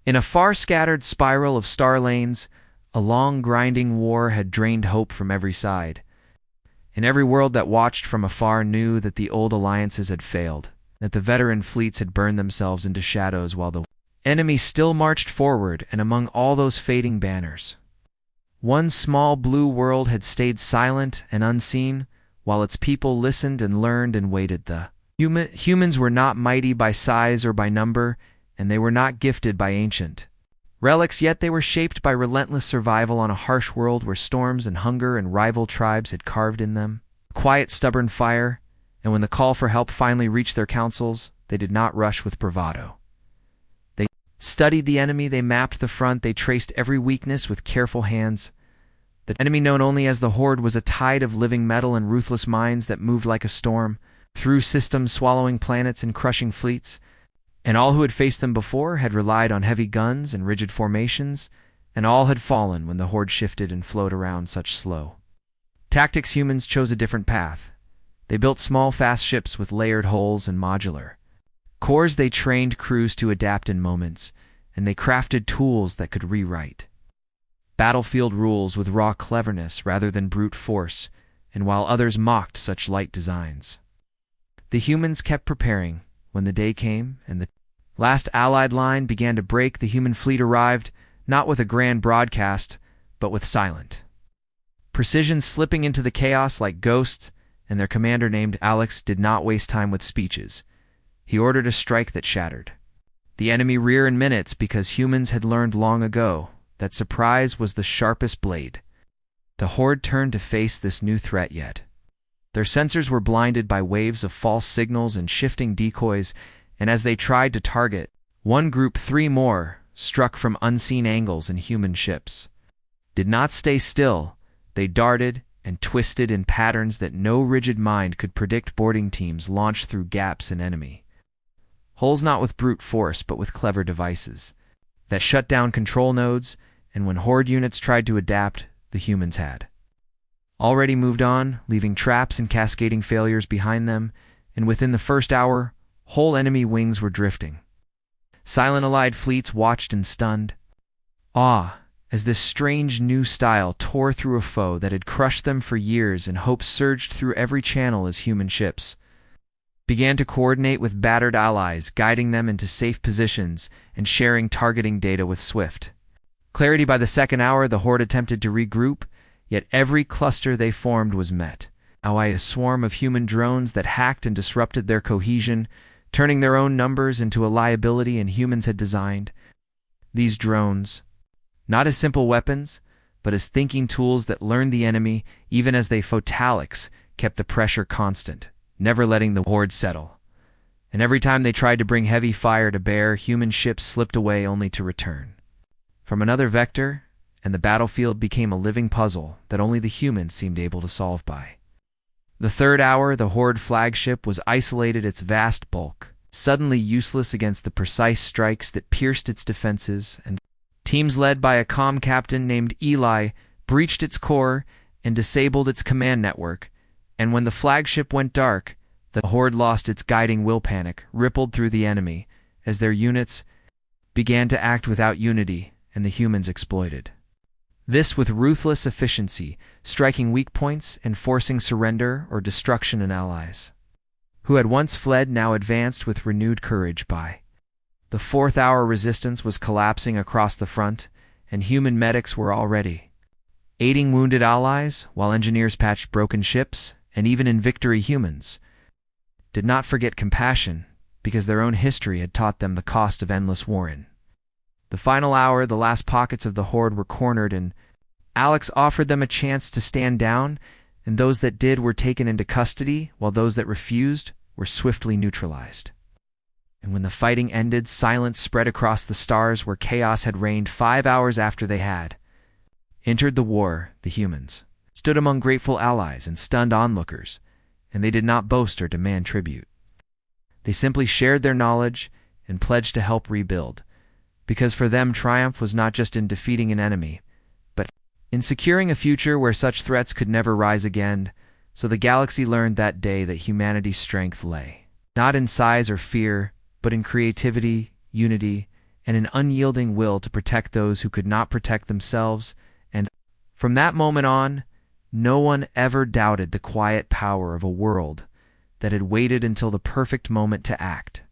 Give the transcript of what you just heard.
In a far-scattered spiral of star lanes, a long, grinding war had drained hope from every side. And every world that watched from afar knew that the old alliances had failed, that the veteran fleets had burned themselves into shadows while the enemy still marched forward, and among all those fading banners, one small blue world had stayed silent and unseen, while its people listened and learned and waited. The humans were not mighty by size or by number, and they were not gifted by ancient relics, yet they were shaped by relentless survival on a harsh world where storms and hunger and rival tribes had carved in them a quiet, stubborn fire, and when the call for help finally reached their councils, they did not rush with bravado. They studied the enemy, they mapped the front, they traced every weakness with careful hands. The enemy known only as the Horde was a tide of living metal and ruthless minds that moved like a storm, through systems swallowing planets and crushing fleets. And all who had faced them before had relied on heavy guns and rigid formations, and all had fallen when the Horde shifted and flowed around such slow tactics. Humans chose a different path. They built small, fast ships with layered hulls and modular cores. They trained crews to adapt in moments, and they crafted tools that could rewrite battlefield rules with raw cleverness rather than brute force, and while others mocked such light designs, the humans kept preparing. When the day came and the last Allied line began to break, the human fleet arrived, not with a grand broadcast, but with silent precision, slipping into the chaos like ghosts, and their commander, named Alex, did not waste time with speeches. He ordered a strike that shattered the enemy rear in minutes, because humans had learned long ago that surprise was the sharpest blade. The Horde turned to face this new threat, yet their sensors were blinded by waves of false signals and shifting decoys, and as they tried to target one group, three more, struck from unseen angles, and human ships did not stay still. They darted and twisted in patterns that no rigid mind could predict. Boarding teams launched through gaps in enemy hulls, not with brute force, but with clever devices that shut down control nodes, and when Horde units tried to adapt, the humans had already moved on, leaving traps and cascading failures behind them, and within the first hour, whole enemy wings were drifting. Silent Allied fleets watched in stunned awe as this strange new style tore through a foe that had crushed them for years, and hope surged through every channel as human ships began to coordinate with battered allies, guiding them into safe positions and sharing targeting data with swift clarity. By the second hour, the Horde attempted to regroup, yet every cluster they formed was met by a swarm of human drones that hacked and disrupted their cohesion, turning their own numbers into a liability. And humans had designed these drones not as simple weapons, but as thinking tools that learned the enemy, even as they photalics kept the pressure constant, never letting the Horde settle. And every time they tried to bring heavy fire to bear, human ships slipped away only to return from another vector, and the battlefield became a living puzzle that only the humans seemed able to solve. By the third hour, the Horde flagship was isolated, its vast bulk suddenly useless against the precise strikes that pierced its defenses, and teams led by a calm captain named Eli breached its core and disabled its command network. And when the flagship went dark, the Horde lost its guiding will. Panic rippled through the enemy as their units began to act without unity, and the humans exploited this with ruthless efficiency, striking weak points and forcing surrender or destruction in allies who had once fled now advanced with renewed courage. By the fourth hour, resistance was collapsing across the front, and human medics were already aiding wounded allies, while engineers patched broken ships, and even in victory, humans did not forget compassion, because their own history had taught them the cost of endless warring. The final hour, the last pockets of the Horde were cornered, and Alex offered them a chance to stand down, and those that did were taken into custody, while those that refused were swiftly neutralized. And when the fighting ended, silence spread across the stars where chaos had reigned. 5 hours after they had entered the war, the humans stood among grateful allies and stunned onlookers, and they did not boast or demand tribute. They simply shared their knowledge and pledged to help rebuild, because for them triumph was not just in defeating an enemy, but in securing a future where such threats could never rise again. So the galaxy learned that day that humanity's strength lay not in size or fear, but in creativity, unity, and an unyielding will to protect those who could not protect themselves, and from that moment on, no one ever doubted the quiet power of a world that had waited until the perfect moment to act.